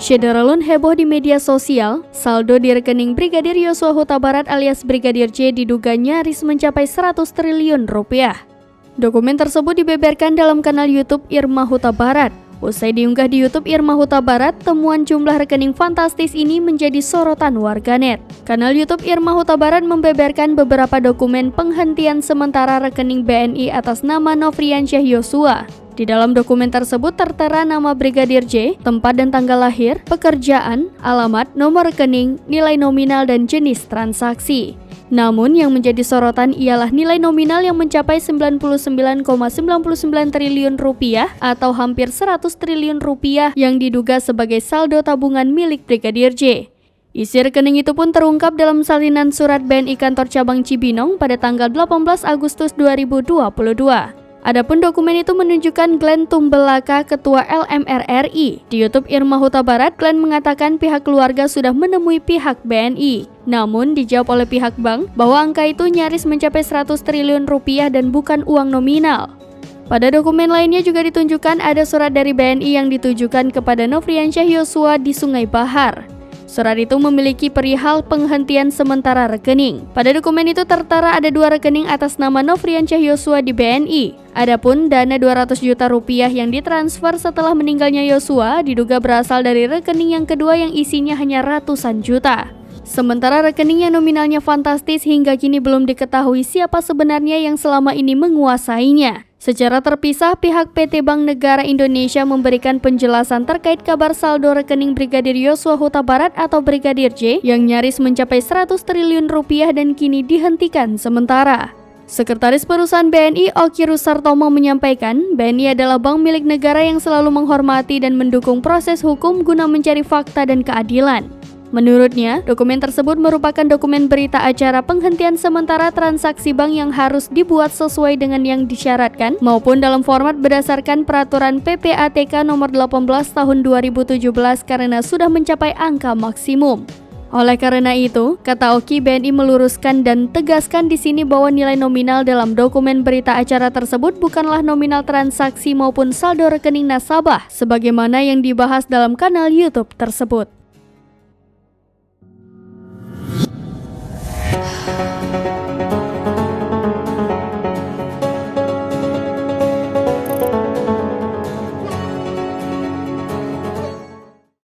Syederalun heboh di media sosial, saldo di rekening Brigadir Yosua Huta Barat alias Brigadir J diduga nyaris mencapai 100 triliun rupiah. Dokumen tersebut dibeberkan dalam kanal YouTube Irma Huta Barat. Usai diunggah di YouTube Irma Huta Barat, temuan jumlah rekening fantastis ini menjadi sorotan warganet. Kanal YouTube Irma Huta Barat membeberkan beberapa dokumen penghentian sementara rekening BNI atas nama Nofriansyah Yosua. Di dalam dokumen tersebut tertera nama Brigadir J, tempat dan tanggal lahir, pekerjaan, alamat, nomor rekening, nilai nominal, dan jenis transaksi. Namun yang menjadi sorotan ialah nilai nominal yang mencapai 99,99 triliun rupiah atau hampir 100 triliun rupiah yang diduga sebagai saldo tabungan milik Brigadir J. Isi rekening itu pun terungkap dalam salinan surat BNI kantor cabang Cibinong pada tanggal 18 Agustus 2022. Adapun dokumen itu menunjukkan Glenn Tumbelaka, Ketua LMR RI. Di YouTube Irma Huta Barat, Glenn mengatakan pihak keluarga sudah menemui pihak BNI. Namun dijawab oleh pihak bank bahwa angka itu nyaris mencapai 100 triliun rupiah dan bukan uang nominal. Pada dokumen lainnya juga ditunjukkan ada surat dari BNI yang ditujukan kepada Nofriansyah Yosua di Sungai Bahar. Surat itu memiliki perihal penghentian sementara rekening. Pada dokumen itu tertera ada 2 rekening atas nama Nofriansyah Yosua di BNI. Adapun dana 200 juta rupiah yang ditransfer setelah meninggalnya Yosua diduga berasal dari rekening yang kedua yang isinya hanya ratusan juta. Sementara rekening yang nominalnya fantastis hingga kini belum diketahui siapa sebenarnya yang selama ini menguasainya. Secara terpisah, pihak PT Bank Negara Indonesia memberikan penjelasan terkait kabar saldo rekening Brigadir Yosua Huta Barat atau Brigadir J yang nyaris mencapai 100 triliun rupiah dan kini dihentikan sementara. Sekretaris Perusahaan BNI Oki Rusartomo menyampaikan, BNI adalah bank milik negara yang selalu menghormati dan mendukung proses hukum guna mencari fakta dan keadilan. Menurutnya, dokumen tersebut merupakan dokumen berita acara penghentian sementara transaksi bank yang harus dibuat sesuai dengan yang disyaratkan maupun dalam format berdasarkan peraturan PPATK nomor 18 tahun 2017 karena sudah mencapai angka maksimum. Oleh karena itu, kata Oki, BNI meluruskan dan tegaskan di sini bahwa nilai nominal dalam dokumen berita acara tersebut bukanlah nominal transaksi maupun saldo rekening nasabah sebagaimana yang dibahas dalam kanal YouTube tersebut.